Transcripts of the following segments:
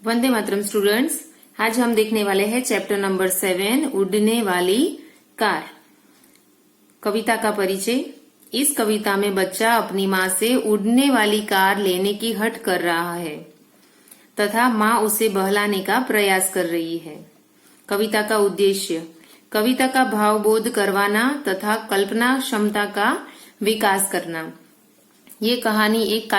Vande Mataram students, आज हम देखने वाले हैं चैप्टर नंबर 7 उड़ने वाली कार। कविता का परिचय। इस कविता में बच्चा अपनी माँ से उड़ने वाली कार लेने की हट कर रहा है तथा माँ उसे बहलाने का प्रयास कर रही है। कविता का उद्देश्य, कविता का भावबोध करवाना तथा कल्पना क्षमता का विकास करना। ये कहानी एक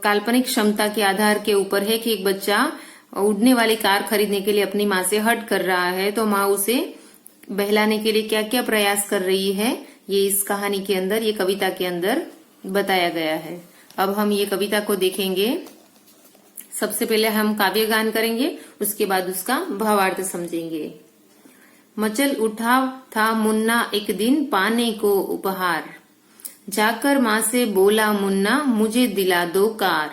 काल्पनिक क्षमता के आधार के ऊपर है कि एक बच्चा उड़ने वाली कार खरीदने के लिए अपनी माँ से हट कर रहा है, तो माँ उसे बहलाने के लिए क्या क्या प्रयास कर रही है, ये इस कहानी के अंदर, ये कविता के अंदर बताया गया है। अब हम ये कविता को देखेंगे। सबसे पहले हम काव्य गान करेंगे, उसके बाद उसका भावार्थ समझेंगे। मचल उठा था मुन्ना एक दिन पाने को उपहार, जाकर माँ से बोला मुन्ना मुझे दिला दो कार,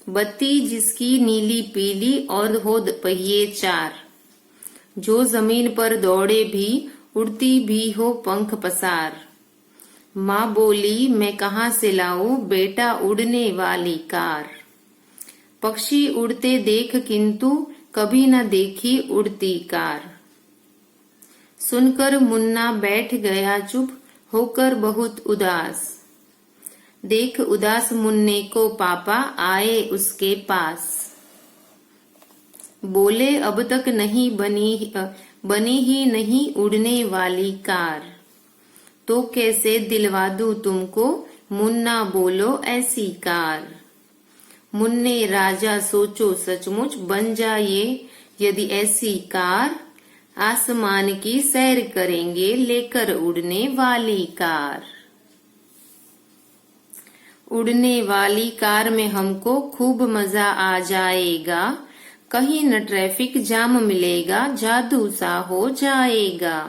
बत्ती जिसकी नीली पीली और हो पहिए चार, जो जमीन पर दौड़े भी उड़ती भी हो पंख पसार। माँ बोली मैं कहाँ से लाऊं बेटा उड़ने वाली कार, पक्षी उड़ते देख किंतु कभी न देखी उड़ती कार। सुनकर मुन्ना बैठ गया चुप होकर बहुत उदास, देख उदास मुन्ने को पापा आए उसके पास। बोले अब तक नहीं बनी ही नहीं उड़ने वाली कार, तो कैसे दिलवा दूं तुमको मुन्ना बोलो ऐसी कार। मुन्ने राजा सोचो सचमुच बन जाए यदि ऐसी कार, आसमान की सैर करेंगे लेकर उड़ने वाली कार। उड़ने वाली कार में हमको खूब मजा आ जाएगा, कहीं न ट्रैफिक जाम मिलेगा जादू सा हो जाएगा।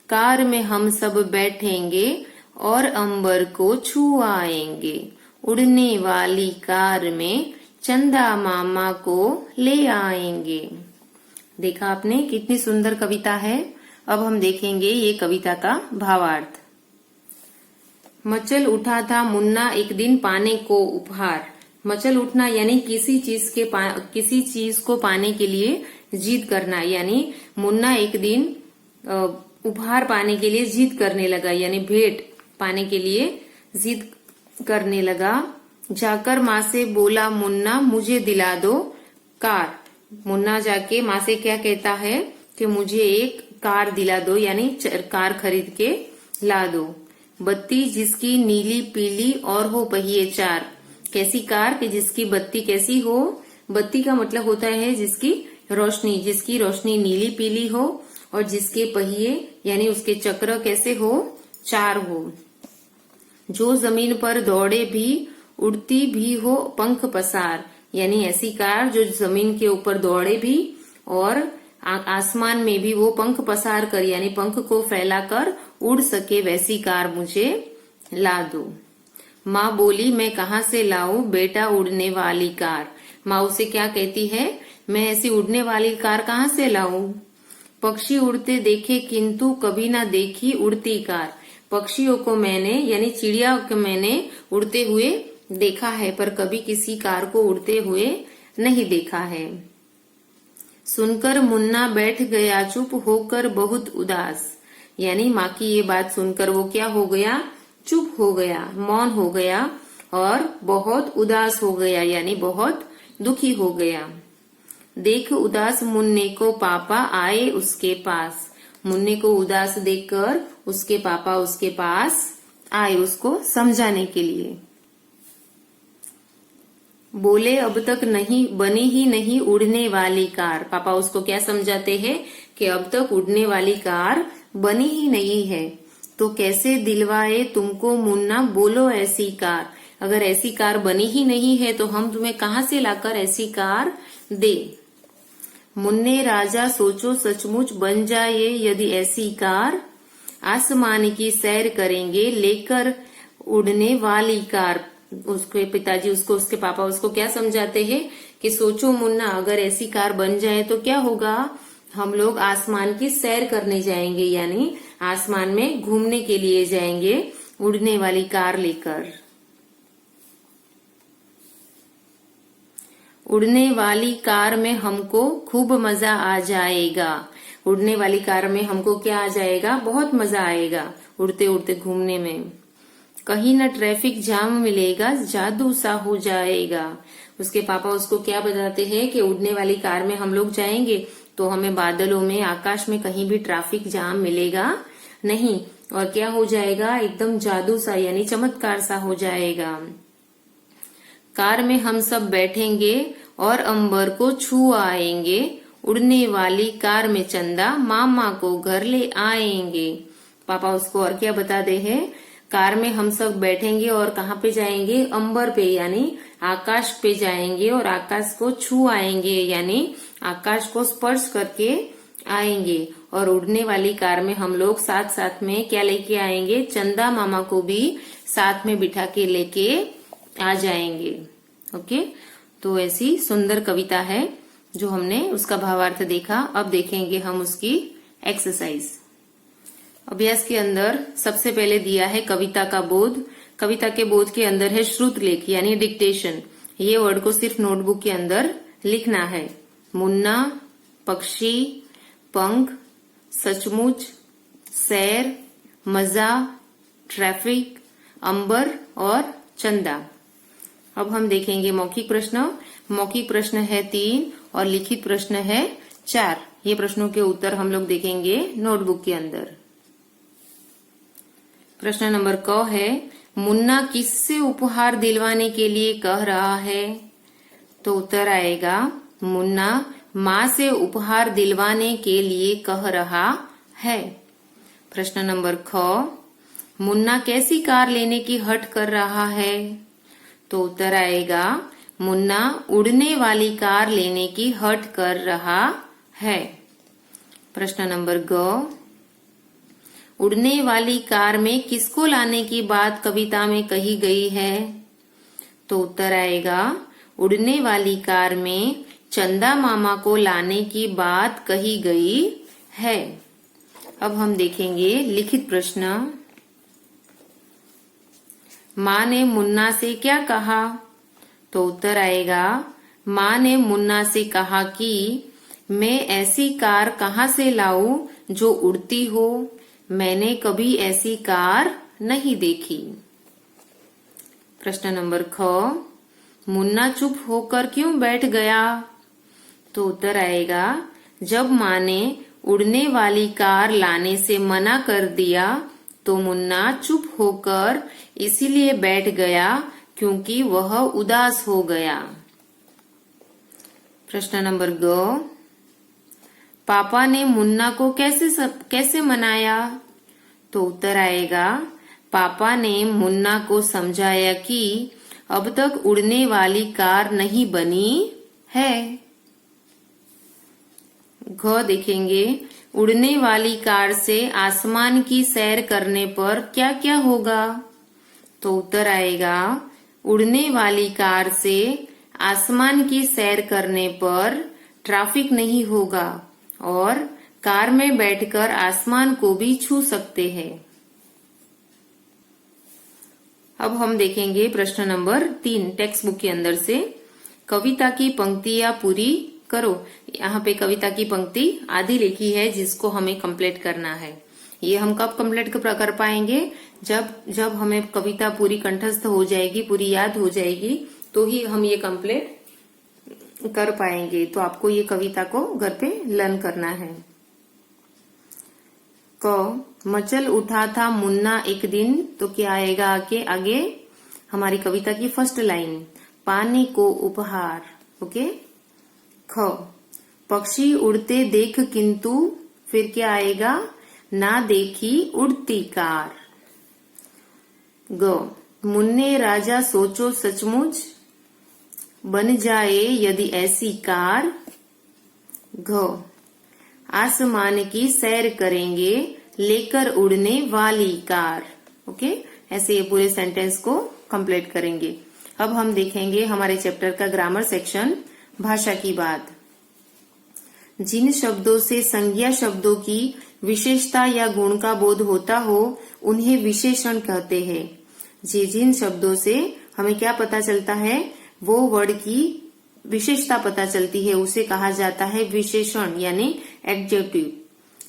कार में हम सब बैठेंगे और अंबर को छुआएंगे, उड़ने वाली कार में चंदा मामा को ले आएंगे। देखा आपने, कितनी सुंदर कविता है। अब हम देखेंगे ये कविता का भावार्थ। मचल उठा था मुन्ना एक दिन पाने को उपहार। मचल उठना यानी किसी चीज को पाने के लिए जिद करना, यानी मुन्ना एक दिन उपहार पाने के लिए जिद करने लगा, यानी भेंट पाने के लिए जिद करने लगा। जाकर माँ से बोला मुन्ना मुझे दिला दो कार। मुन्ना जाके माँ से क्या कहता है कि मुझे एक कार दिला दो, यानी कार खरीद के ला दो। बत्ती जिसकी नीली पीली और हो पहिए चार। कैसी कार कि जिसकी बत्ती कैसी हो, बत्ती का मतलब होता है जिसकी रोशनी नीली पीली हो और जिसके पहिए यानी उसके चक्र कैसे हो, चार हो। जो जमीन पर दौड़े भी उड़ती भी हो पंख पसार, यानी ऐसी कार जो जमीन के ऊपर दौड़े भी और आसमान में भी वो पंख पसार कर यानी पंख को फैलाकर उड़ सके, वैसी कार मुझे ला दो। माँ बोली मैं कहाँ से लाऊं बेटा उड़ने वाली कार। माँ उसे क्या कहती है, मैं ऐसी उड़ने वाली कार कहाँ से लाऊं। पक्षी उड़ते देखे किंतु कभी ना देखी उड़ती कार। पक्षियों को मैंने यानी चिड़िया को मैंने उड़ते हुए देखा है, पर कभी किसी कार को उड़ते हुए नहीं देखा है। सुनकर मुन्ना बैठ गया चुप होकर बहुत उदास, यानी माँ की ये बात सुनकर वो क्या हो गया, चुप हो गया, मौन हो गया और बहुत उदास हो गया, यानी बहुत दुखी हो गया। देख उदास मुन्ने को पापा आए उसके पास। मुन्ने को उदास देखकर उसके पापा उसके पास आए उसको समझाने के लिए। बोले अब तक नहीं बनी ही नहीं उड़ने वाली कार। पापा उसको क्या समझाते हैं कि अब तक उड़ने वाली कार बनी ही नहीं है, तो कैसे दिलवाए तुमको मुन्ना बोलो ऐसी कार। अगर ऐसी कार बनी ही नहीं है तो हम तुम्हें कहाँ से लाकर ऐसी कार दे। मुन्ने राजा सोचो सचमुच बन जाए यदि ऐसी कार, आसमान की सैर करेंगे लेकर उड़ने वाली कार। उसके पिताजी उसके पापा उसको क्या समझाते हैं कि सोचो मुन्ना अगर ऐसी कार बन जाए तो क्या होगा, हम लोग आसमान की सैर करने जाएंगे, यानी आसमान में घूमने के लिए जाएंगे उड़ने वाली कार लेकर। उड़ने वाली कार में हमको खूब मजा आ जाएगा। उड़ने वाली कार में हमको क्या आ जाएगा? बहुत मजा आएगा उड़ते उड़ते घूमने में। कहीं न ट्रैफिक जाम मिलेगा, जादू सा हो जाएगा। उसके पापा उसको क्या बताते हैं कि उड़ने वाली कार में हम लोग जाएंगे तो हमें बादलों में, आकाश में कहीं भी ट्रैफिक जाम मिलेगा नहीं, और क्या हो जाएगा? एकदम जादू सा यानी चमत्कार सा हो जाएगा। कार में हम सब बैठेंगे और अंबर को छू आएंगे। उड़ने वाली कार में चंदा मामा को घर ले आएंगे। पापा उसको और क्या बताते हैं? कार में हम सब बैठेंगे और कहाँ पे जाएंगे? अंबर पे यानी आकाश पे जाएंगे और आकाश को छू आएंगे यानी आकाश को स्पर्श करके आएंगे। और उड़ने वाली कार में हम लोग साथ साथ में क्या लेके आएंगे? चंदा मामा को भी साथ में बिठा के लेके आ जाएंगे। ओके, तो ऐसी सुंदर कविता है जो हमने उसका भावार्थ देखा। अब देखेंगे हम उसकी एक्सरसाइज। अभ्यास के अंदर सबसे पहले दिया है कविता का बोध। कविता के बोध के अंदर है श्रुत लेख यानी डिक्टेशन। ये वर्ड को सिर्फ नोटबुक के अंदर लिखना है। मुन्ना, पक्षी, पंख, सचमुच, सैर, मजा, ट्रैफिक, अंबर और चंदा। अब हम देखेंगे मौखिक प्रश्न। मौखिक प्रश्न है 3 और लिखित प्रश्न है 4। ये प्रश्नों के उत्तर हम लोग देखेंगे नोटबुक के अंदर। प्रश्न नंबर क है, मुन्ना किससे उपहार दिलवाने के लिए कह रहा है? तो उत्तर आएगा, मुन्ना माँ से उपहार दिलवाने के लिए कह रहा है। प्रश्न नंबर ख, मुन्ना कैसी कार लेने की हट कर रहा है? तो उत्तर आएगा, मुन्ना उड़ने वाली कार लेने की हट कर रहा है। प्रश्न नंबर ग, उड़ने वाली कार में किसको लाने की बात कविता में कही गई है? तो उत्तर आएगा, उड़ने वाली कार में चंदा मामा को लाने की बात कही गई है। अब हम देखेंगे लिखित प्रश्न। माँ ने मुन्ना से क्या कहा? तो उत्तर आएगा, माँ ने मुन्ना से कहा कि मैं ऐसी कार कहाँ से लाऊं जो उड़ती हो? मैंने कभी ऐसी कार नहीं देखी। प्रश्न नंबर ख, मुन्ना चुप होकर क्यों बैठ गया? तो उत्तर आएगा, जब माँ ने उड़ने वाली कार लाने से मना कर दिया तो मुन्ना चुप होकर इसीलिए बैठ गया क्योंकि वह उदास हो गया। प्रश्न नंबर ग, पापा ने मुन्ना को कैसे मनाया? तो उत्तर आएगा, पापा ने मुन्ना को समझाया कि अब तक उड़ने वाली कार नहीं बनी है। घ देखेंगे, उड़ने वाली कार से आसमान की सैर करने पर क्या क्या होगा? तो उत्तर आएगा, उड़ने वाली कार से आसमान की सैर करने पर ट्रैफिक नहीं होगा और कार में बैठकर आसमान को भी छू सकते हैं। अब हम देखेंगे प्रश्न नंबर 3 टेक्स्ट बुक के अंदर से। कविता की पंक्तियां पूरी करो। यहाँ पे कविता की पंक्ति आधी लिखी है जिसको हमें कंप्लीट करना है। ये हम कब कंप्लीट कर पाएंगे? जब हमें कविता पूरी कंठस्थ हो जाएगी, पूरी याद हो जाएगी, तो ही हम ये कंप्लीट कर पाएंगे। तो आपको ये कविता को घर पे लर्न करना है। क, मचल उठा था मुन्ना एक दिन। तो क्या आएगा आगे हमारी कविता की फर्स्ट लाइन, पाने को उपहार। ओके। ख, पक्षी उड़ते देख किंतु, फिर क्या आएगा, ना देखी उड़ती कार। ग, मुन्ने राजा सोचो सचमुच, बन जाए यदि ऐसी कार। घ, आसमान की सैर करेंगे लेकर उड़ने वाली कार। ओके, ऐसे ये पूरे सेंटेंस को कंप्लीट करेंगे। अब हम देखेंगे हमारे चैप्टर का ग्रामर सेक्शन, भाषा की बात। जिन शब्दों से संज्ञा शब्दों की विशेषता या गुण का बोध होता हो उन्हें विशेषण कहते हैं। जिन शब्दों से हमें क्या पता चलता है, वो वर्ड की विशेषता पता चलती है उसे कहा जाता है विशेषण यानी एडजेक्टिव।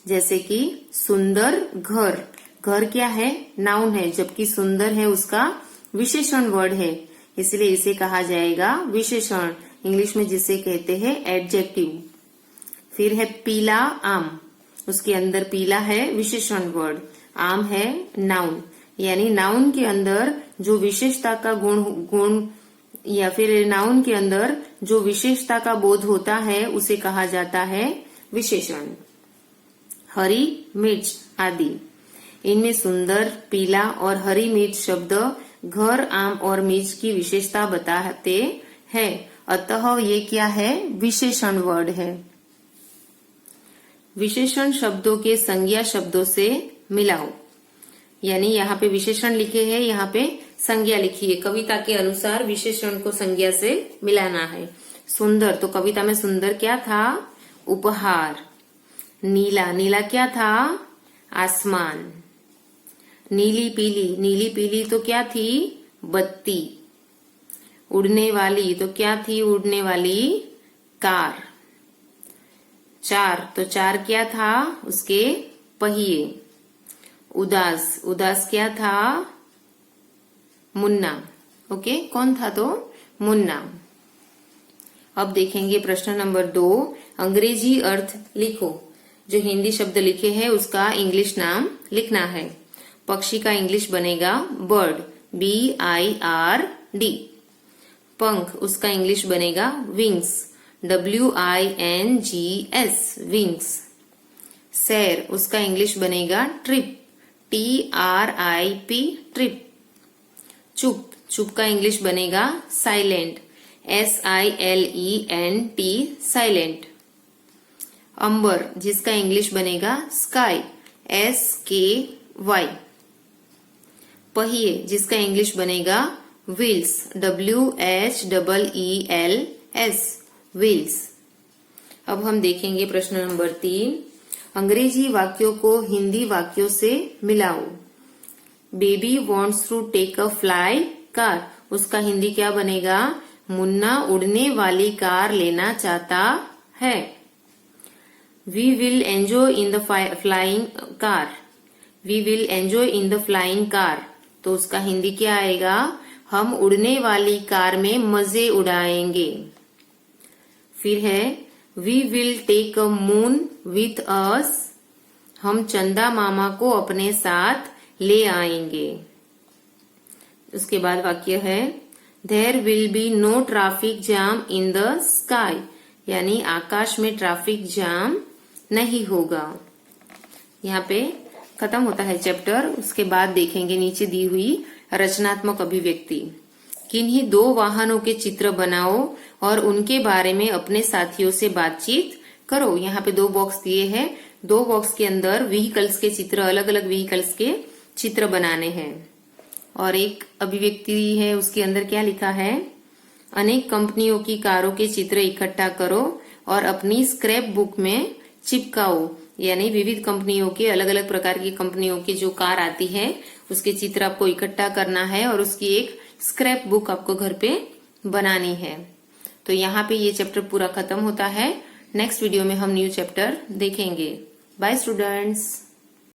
जैसे कि सुंदर घर, घर क्या है? नाउन है, जबकि सुंदर है उसका विशेषण वर्ड है, इसलिए इसे कहा जाएगा विशेषण, इंग्लिश में जिसे कहते हैं एडजेक्टिव। फिर है पीला आम, उसके अंदर पीला है विशेषण वर्ड, आम है नाउन, यानी नाउन के अंदर जो विशेषता का गुण या फिर नाउन के अंदर जो विशेषता का बोध होता है उसे कहा जाता है विशेषण। हरी मिर्च आदि, इनमें सुंदर, पीला और हरी मिर्च शब्द घर, आम और मिर्च की विशेषता बताते हैं, अतः ये क्या है? विशेषण वर्ड है। विशेषण शब्दों के संज्ञा शब्दों से मिलाओ, यानी यहाँ पे विशेषण लिखे हैं, यहाँ पे संज्ञा लिखी है। कविता के अनुसार विशेषण को संज्ञा से मिलाना है। सुंदर, तो कविता में सुंदर क्या था? उपहार। नीला, नीला क्या था? आसमान। नीली पीली, नीली पीली तो क्या थी? बत्ती। उड़ने वाली तो क्या थी? उड़ने वाली कार। चार, तो चार क्या था? उसके पहिए। उदास, उदास क्या था? मुन्ना। ओके, कौन था? तो मुन्ना। अब देखेंगे प्रश्न नंबर 2, अंग्रेजी अर्थ लिखो। जो हिंदी शब्द लिखे हैं उसका इंग्लिश नाम लिखना है। पक्षी का इंग्लिश बनेगा बर्ड, BIRD। पंख, उसका इंग्लिश बनेगा विंग्स, WINGS, विंग्स। सैर, उसका इंग्लिश बनेगा ट्रिप, TRIP, ट्रिप। चुप, चुप का इंग्लिश बनेगा साइलेंट, SILENT, साइलेंट। अंबर, जिसका इंग्लिश बनेगा स्काई, SKY। पहिए, जिसका इंग्लिश बनेगा व्हील्स, WHEELS, व्हील्स। अब हम देखेंगे प्रश्न नंबर 3, अंग्रेजी वाक्यों को हिंदी वाक्यों से मिलाओ। Baby wants to take a fly car, उसका हिंदी क्या बनेगा? मुन्ना उड़ने वाली कार लेना चाहता है। We will enjoy in the flying car, we will enjoy in the flying car, तो उसका हिंदी क्या आएगा? हम उड़ने वाली कार में मजे उड़ाएंगे। फिर है we will take a moon with us, हम चंदा मामा को अपने साथ ले आएंगे। उसके बाद वाक्य है there will be no traffic jam in the sky, यानी आकाश में ट्रैफिक जाम नहीं होगा। यहाँ पे खत्म होता है चैप्टर। उसके बाद देखेंगे नीचे दी हुई रचनात्मक अभिव्यक्ति। किन्हीं 2 वाहनों के चित्र बनाओ और उनके बारे में अपने साथियों से बातचीत करो। यहाँ पे 2 बॉक्स दिए हैं, 2 बॉक्स के अंदर व्हीकल्स के चित्र, अलग अलग व्हीकल्स के चित्र बनाने हैं। और एक अभिव्यक्ति है, उसके अंदर क्या लिखा है? अनेक कंपनियों की कारों के चित्र इकट्ठा करो और अपनी स्क्रैप बुक में चिपकाओ, यानी विविध कंपनियों के, अलग अलग प्रकार की कंपनियों की जो कार आती है उसके चित्र आपको इकट्ठा करना है और उसकी एक स्क्रैप बुक आपको घर पे बनानी है। तो यहाँ पे ये चैप्टर पूरा खत्म होता है। नेक्स्ट वीडियो में हम न्यू चैप्टर देखेंगे। Bye students.